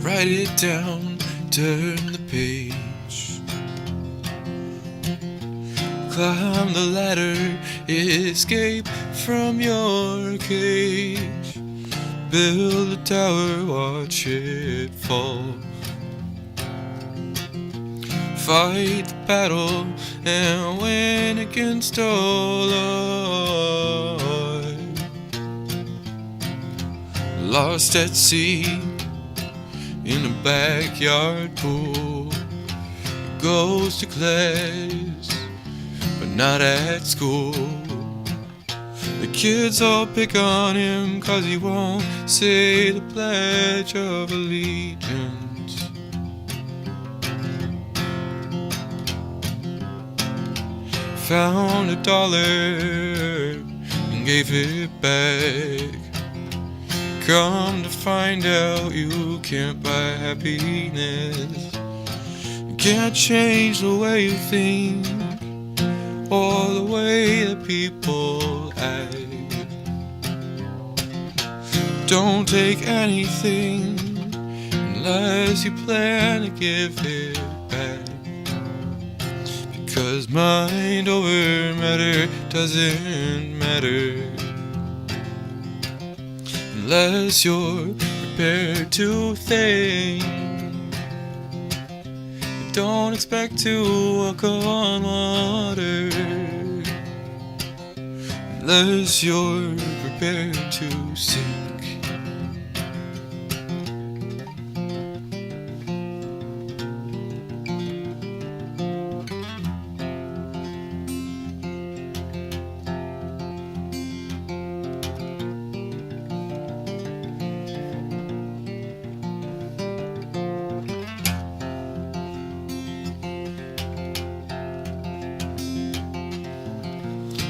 Write it down, turn the page. Climb the ladder, escape from your cage. Build a tower, watch it fall. Fight the battle and win against all odds. Lost at sea in a backyard pool. Goes to class, but not at school. The kids all pick on him 'cause he won't say the Pledge of Allegiance. Found $1 and gave it back. Come to find out you can't buy happiness. You can't change the way you think or the way that people act. Don't take anything unless you plan to give it back. Because mind over matter doesn't matter unless you're prepared to think. Don't expect to walk on water unless you're prepared to sink.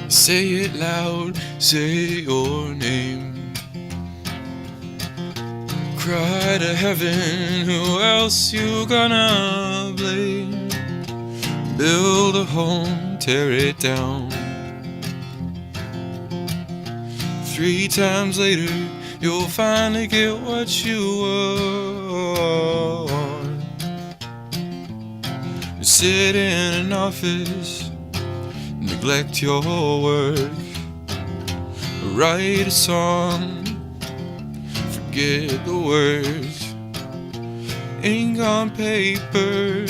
Say it loud, say your name. Cry to heaven, who else you gonna blame? Build a home, tear it down. 3 times later, you'll finally get what you want. Sit in an office, neglect your work. Write a song, forget the words. Ink on paper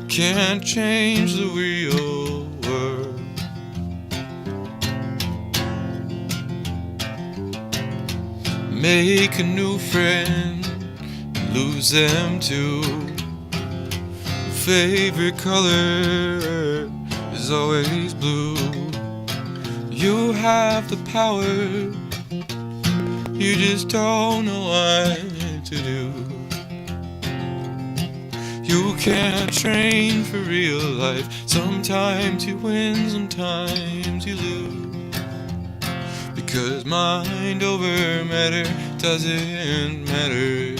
can't change the real world. Make a new friend, lose them too. Favorite color is always blue. You have the power, you just don't know what to do. You can't train for real life. Sometimes you win, sometimes you lose. Because mind over matter doesn't matter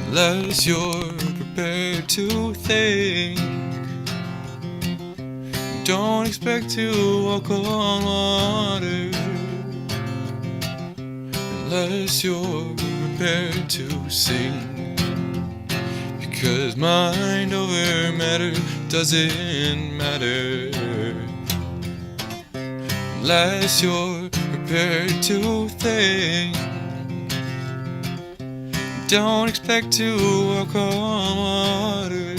unless you're prepared to think. Don't expect to walk on water unless you're prepared to sink. Because mind over matter doesn't matter unless you're prepared to think. Don't expect to walk on water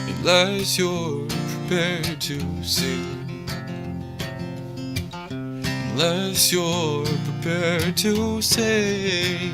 unless you're prepared to sing. Unless you're prepared to sing.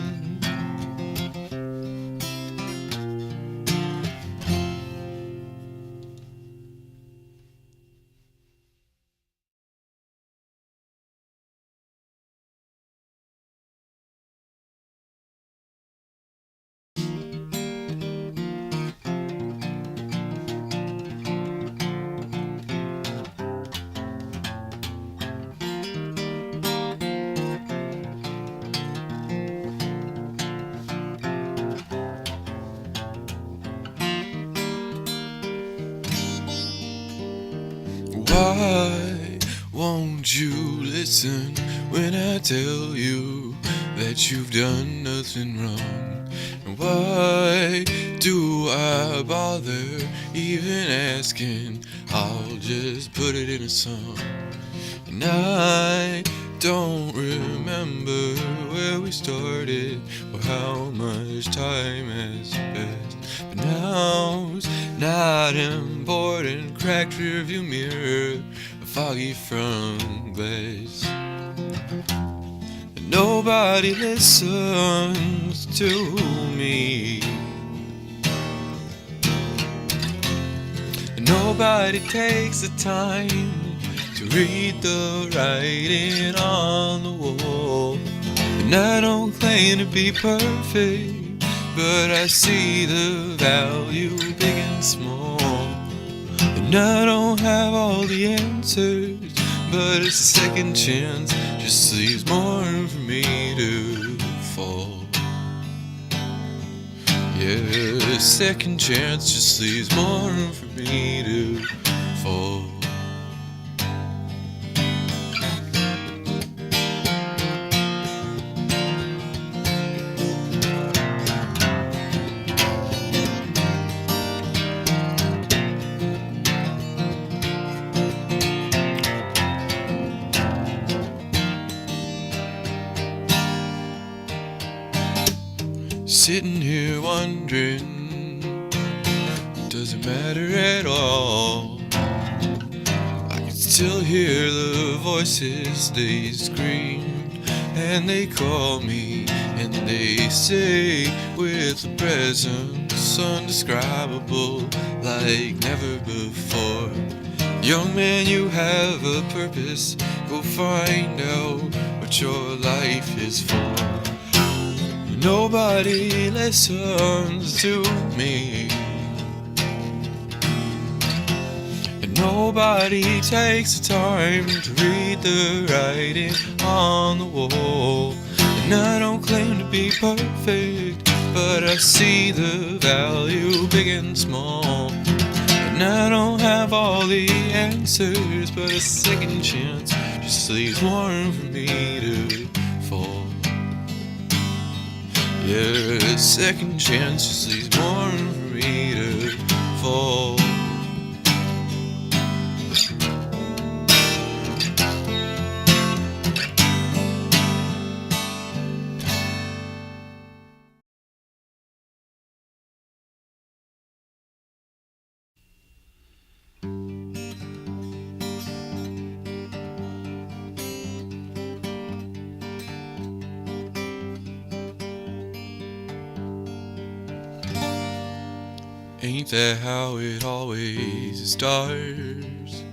Why won't you listen when I tell you that you've done nothing wrong. And why do I bother even asking? I'll just put it in a song. And I don't remember where we started or how much time has passed. But now's not important. Cracked rearview mirror, a foggy front glass. And nobody listens to me. And nobody takes the time to read the writing on the wall. And I don't claim to be perfect, but I see the value big and small. And I don't have all the answers, but it's a second chance, just leaves more room for me to fall. Yeah, a second chance just leaves more room for me to fall. Sitting here wondering, does it matter at all? I can still hear the voices, they scream and they call me, and they say with a presence undescribable like never before. Young man, you have a purpose, go find out what your life is for. Nobody listens to me, and nobody takes the time to read the writing on the wall. And I don't claim to be perfect, but I see the value big and small. And I don't have all the answers, but a second chance just leaves more room for me to fall. Yeah, a second chance just leaves more room for me to fall. Ain't that how it always starts?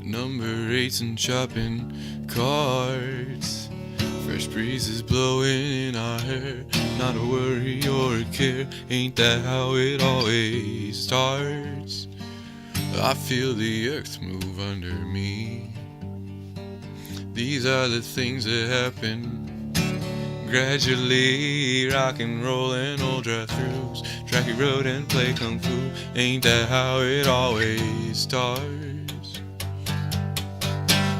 Number 8s and shopping carts, fresh breezes blowing in our hair, not a worry or a care. Ain't that how it always starts? I feel the earth move under me. These are the things that happen gradually, rock and roll and old drive-thrus, tracky road and play kung fu. Ain't that how it always starts?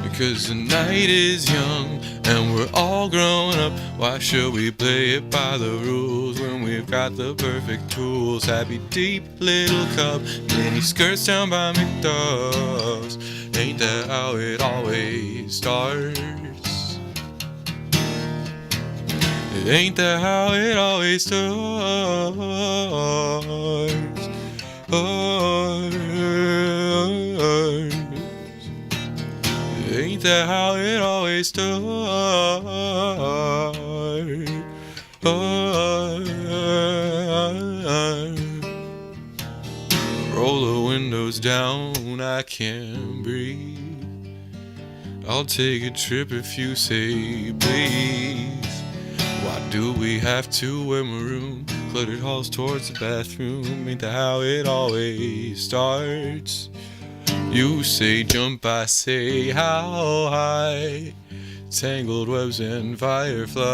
Because the night is young and we're all grown up. Why should we play it by the rules when we've got the perfect tools? Happy deep little cup, mini skirts down by McDuff's. Ain't that how it always starts? Ain't that how it always starts? Ain't that how it always starts? Roll the windows down, I can't breathe. I'll take a trip if you say please. Why do we have to wear maroon? Cluttered halls towards the bathroom. Ain't that how it always starts? You say jump, I say how high. Tangled webs and fireflies.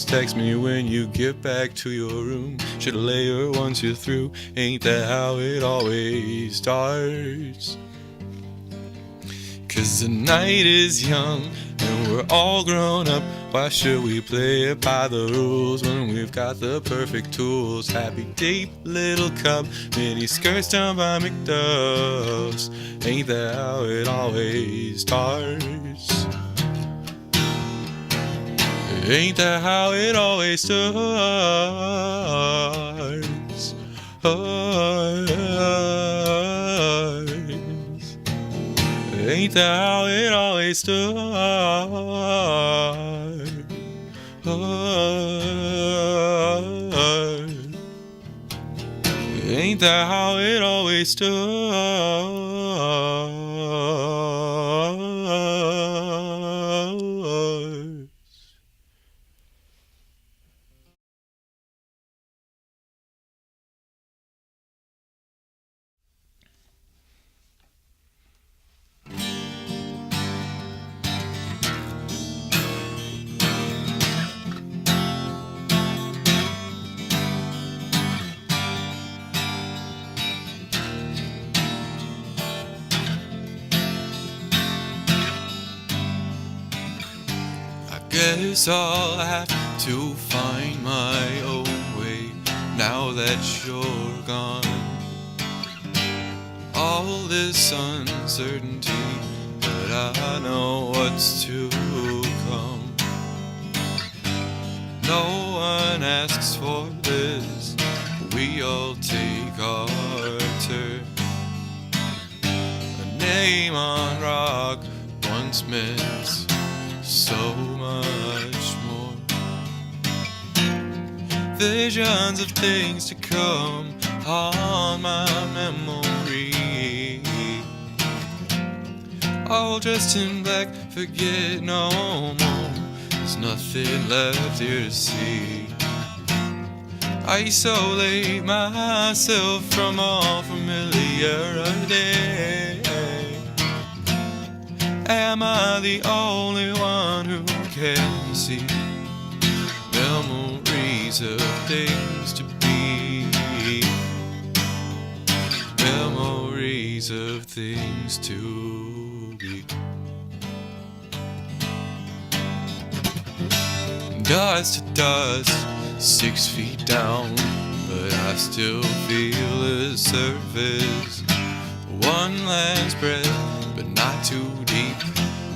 Text me when you get back to your room. Should lay her once you're through. Ain't that how it always starts? 'Cause the night is young and we're all grown up. Why should we play it by the rules when we've got the perfect tools? Happy deep little cup, mini skirts down by McDuff's. Ain't that how it always starts? Ain't that how it always starts? Ain't that how it always starts? Ain't that how it always starts? Guess I'll have to find my own way now that you're gone. All this uncertainty, but I know what's to come. No one asks for this, we all take our turn. A name on rock once meant so much more. Visions of things to come on my memory. All dressed in black, forget no more. There's nothing left here to see. Isolate myself from all familiarity. Am I the only one who can see memories of things to be? Memories of things to be. Dust to dust, 6 feet down, but I still feel the surface. One last breath, but not too deep.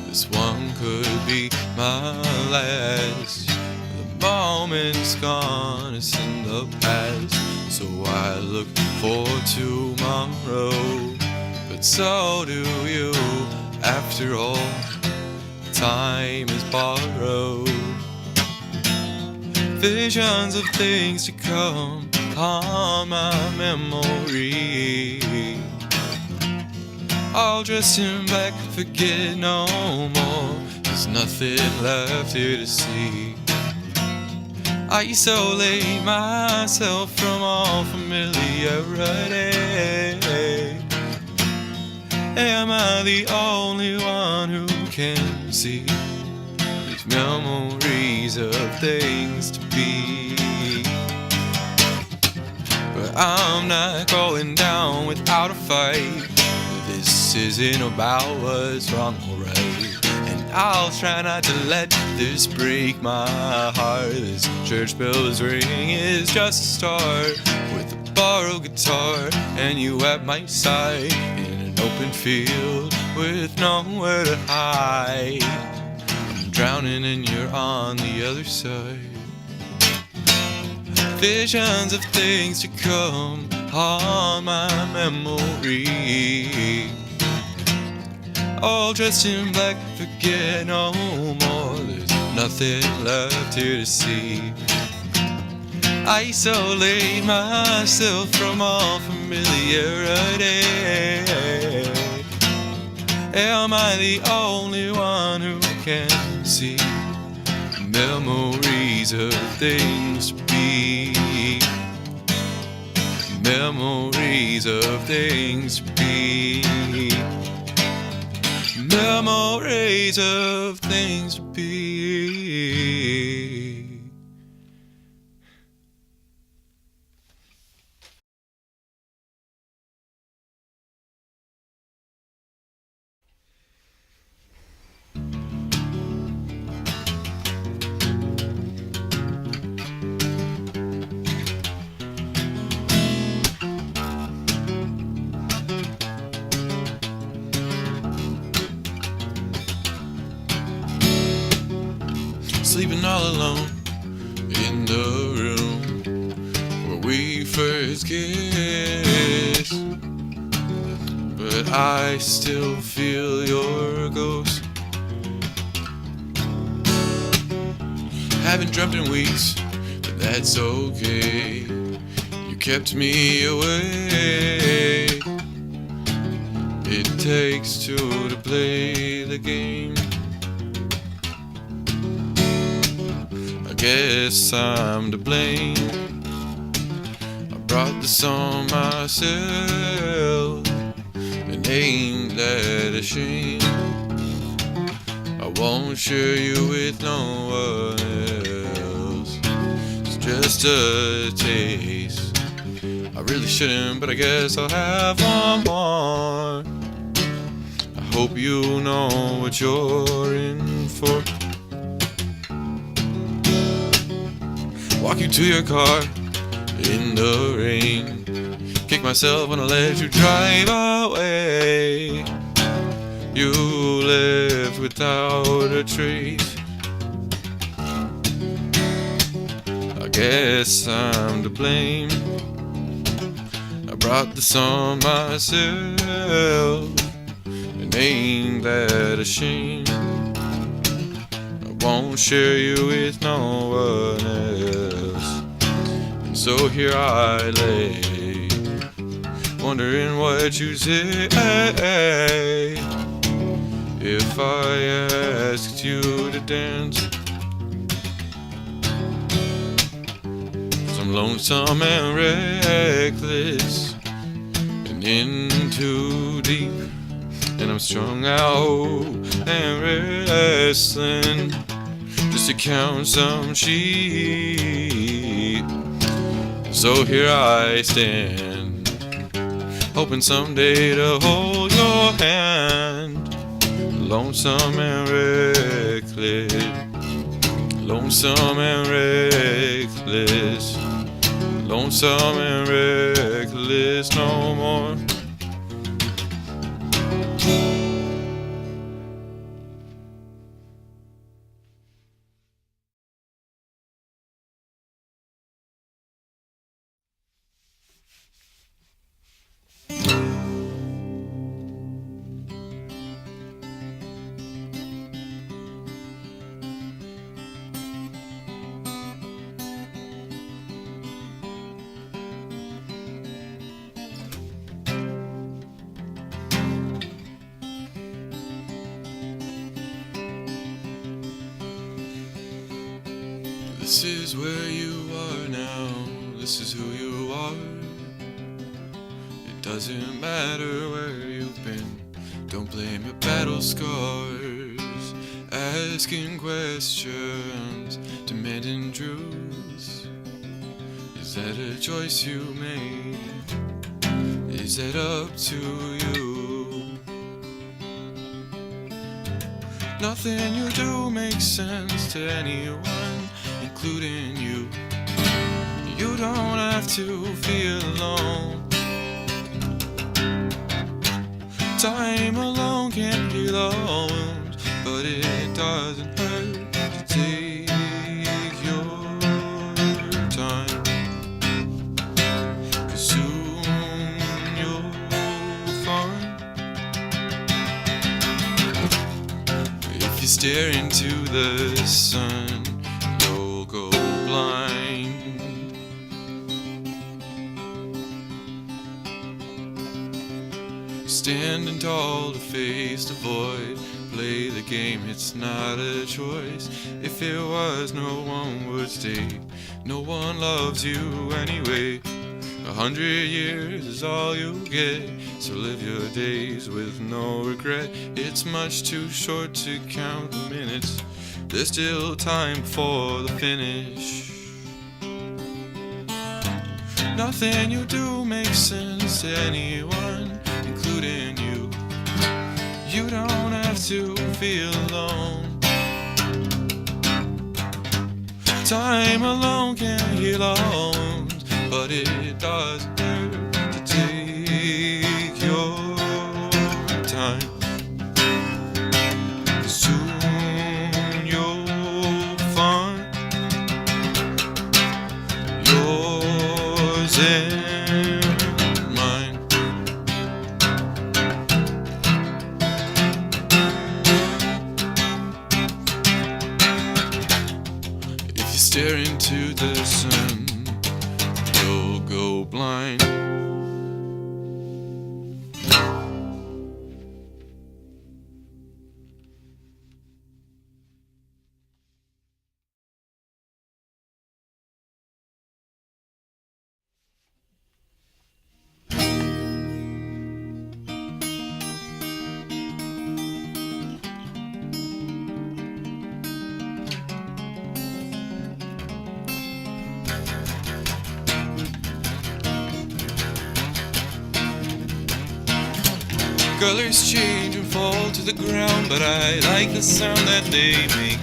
This one could be my last. The moment's gone, it's in the past, so I look for tomorrow. But so do you, after all, time is borrowed. Visions of things to come on my memory. All dressed in black, forget no more. There's nothing left here to see. Isolate myself from all familiarity. Am I the only one who can see these memories of things to be? But I'm not going down without a fight. This isn't about what's wrong or right, and I'll try not to let this break my heart. This church bell's ring is just a start, with a borrowed guitar and you at my side, in an open field with nowhere to hide. I'm drowning and you're on the other side. Visions of things to come on my memory. All dressed in black, forget no more. There's nothing left here to see. Isolate myself from all familiarity. Am I the only one who can see memories of things to be? Memories of things to be. Memories of things to be. sleeping all alone in the room where we first kissed. But I still feel your ghost. Haven't dreamt in weeks, but that's okay. You kept me away. It takes two to play the game. I guess I'm to blame. I brought this on myself and ain't that a shame. I won't share you with no one else. It's just a taste. I really shouldn't, but I guess I'll have one more. I hope you know what you're in for. Walk you to your car in the rain. Kick myself when I let you drive away. You left without a trace. I guess I'm to blame. I brought this on myself and ain't that a shame. I won't share you with no one else. And so here I lay, wondering what you'd say if I asked you to dance. 'Cause I'm lonesome and reckless and in too deep, and I'm strung out and wrestling just to count some sheep. So here I stand, hoping someday to hold your hand. Lonesome and reckless, lonesome and reckless, lonesome and reckless no more. This is where you are now, this is who you are. It doesn't matter where you've been, don't blame your battle scars. Asking questions, demanding truth. Is that a choice you made? Is that up to you? Nothing you do makes sense to anyone, including you. You don't have to feel alone. Time alone can't heal all wounds, but it doesn't hurt to take your time. 'Cause soon you'll find, if you stare into the sun, you'll go blind. Standing tall to face the void, play the game, it's not a choice. If it was, no one would stay. No one loves you anyway. 100 years is all you get, so live your days with no regret. It's much too short to count the minutes, there's still time before the finish. Nothing you do makes sense to anyone, including you. You don't have to feel alone. Time alone can't heal all wounds, but it doesn't hurt to take your time. Soon you'll find to the sun, you'll go blind. Colors change and fall to the ground, but I like the sound that they make.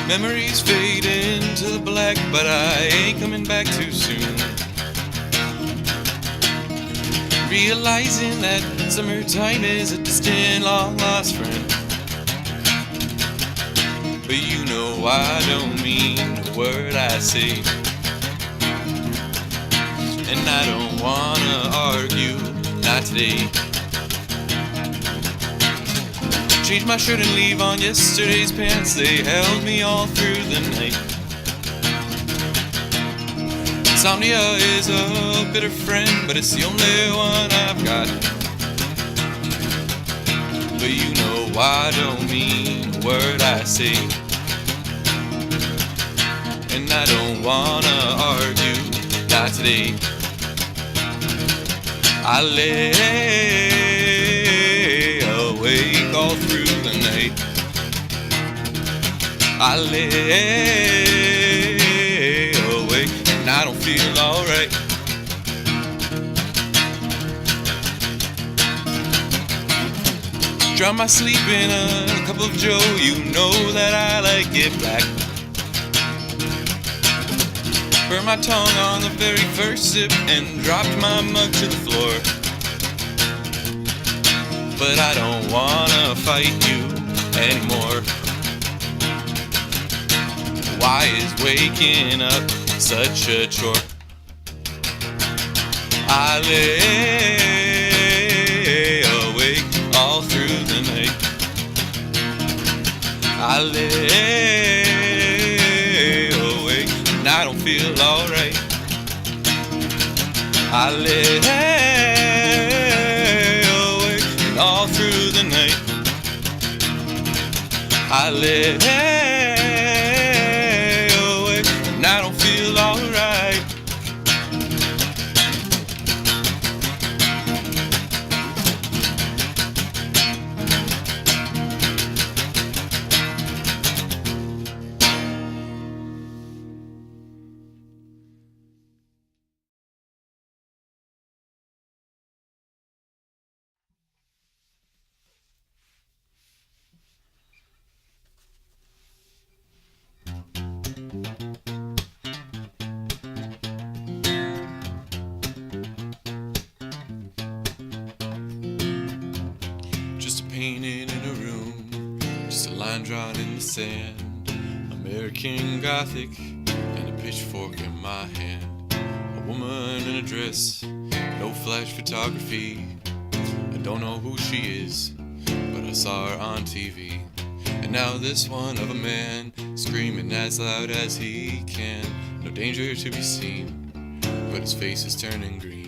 Memories fade into the black, but I ain't coming back too soon. Realizing that summertime is a distant, long-lost friend. But you know I don't mean a word I say, and I don't wanna argue, not today. Changed my shirt and leave on yesterday's pants, they held me all through the night. Insomnia is a bitter friend, but it's the only one I've got. But you know I don't mean a word I say, and I don't wanna argue, not today. I lay awake all through the night. I lay awake and I don't feel alright. Drown my sleep in a cup of joe, you know that I like it black. Burned my tongue on the very first sip and dropped my mug to the floor. But I don't wanna fight you anymore. Why is waking up such a chore? I lay awake all through the night. I lay and I don't feel alright. I lay awake and all through the night. I lay awake and I don't feel alright. Painted in a room, just a line drawn in the sand. American Gothic and a pitchfork in my hand. A woman in a dress, no flash photography. I don't know who she is, but I saw her on TV. And now this one of a man, screaming as loud as he can. No danger to be seen, but his face is turning green.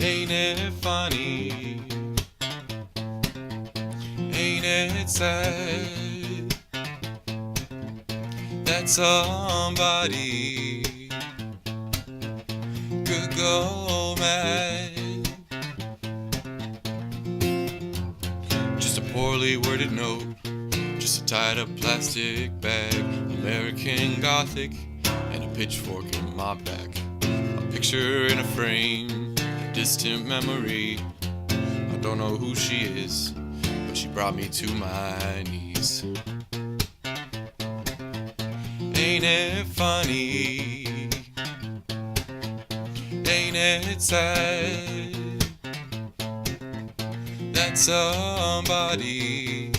Ain't it funny? Ain't it sad that somebody could go mad? Just a poorly worded note, just a tied up plastic bag. American Gothic and a pitchfork in my back. A picture in a frame, distant memory. I don't know who she is, but she brought me to my knees. Ain't it funny? Ain't it sad that somebody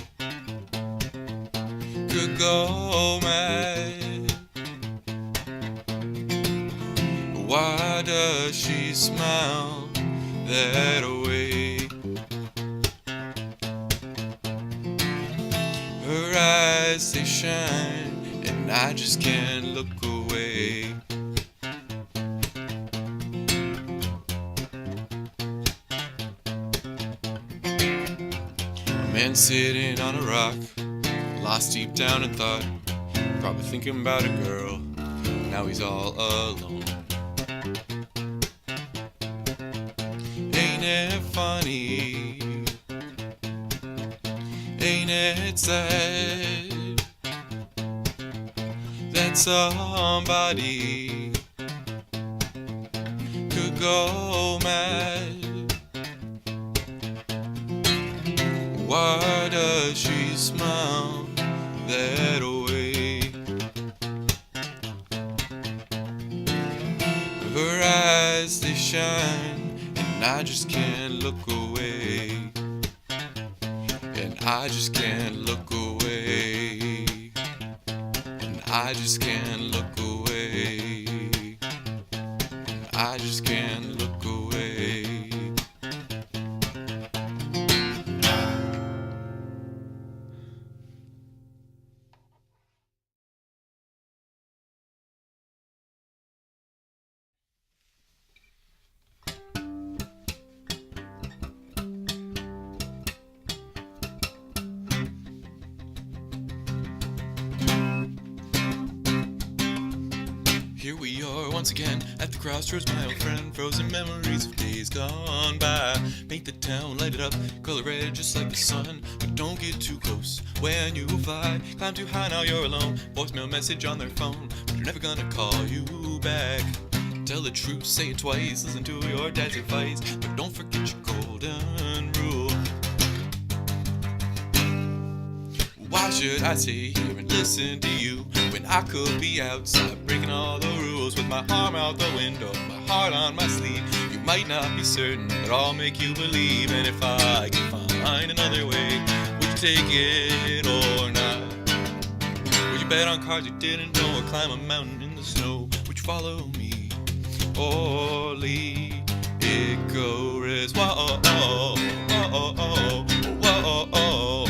could go mad? Why does she smile that way? eyes, they shine, and I just can't look away. A man sitting on a rock, lost deep down in thought, probably thinking about a girl, now he's all alone. Ain't it funny? Ain't it sad that somebody could go mad? Why does she smile that way? Her eyes, they shine, and I just can't look away. And I just can't look away. And I just can't look away. And I just can't look away. Here we are once again at the crossroads, my old friend. Frozen memories of days gone by. Paint the town, light it up, color red just like the sun. But don't get too close when you fly. Climb too high, now you're alone. Voicemail message on their phone, but they're never gonna call you back. Tell the truth, say it twice, listen to your dad's advice, but don't forget your golden rule. Why should I stay here and listen to you when I could be outside breaking all the rules with my arm out the window, my heart on my sleeve? You might not be certain, but I'll make you believe. And if I can find another way, would you take it or not? Would you bet on cars you didn't know, or climb a mountain in the snow? Would you follow me or leave Icarus? Whoa, oh, oh, oh, oh, oh, whoa, oh, oh.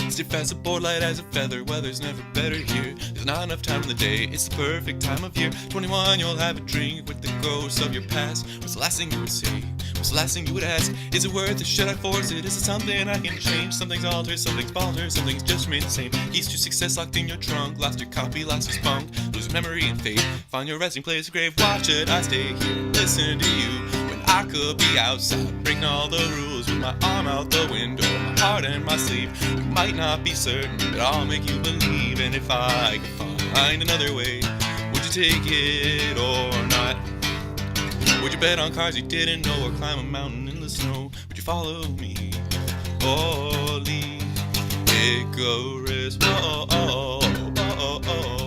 Stay fast aboard, light as a feather. Weather's never better here. There's not enough time in the day. It's the perfect time of year. 21, you'll have a drink with the ghosts of your past. What's the last thing you would say? What's the last thing you would ask? Is it worth it? Should I force it? Is it something I can change? Something's altered, something's faltered, something's just remained the same. Keys to success locked in your trunk. Lost your copy, lost your spunk. Lose memory and fate. Find your resting place, grave. Why should I stay here? Listen to you. I could be outside, breaking all the rules with my arm out the window, my heart in my sleeve. You might not be certain, but I'll make you believe. And if I could find another way, would you take it or not? Would you bet on cars you didn't know, or climb a mountain in the snow? Would you follow me or leave Icarus? Whoa, oh, oh, oh, oh, oh.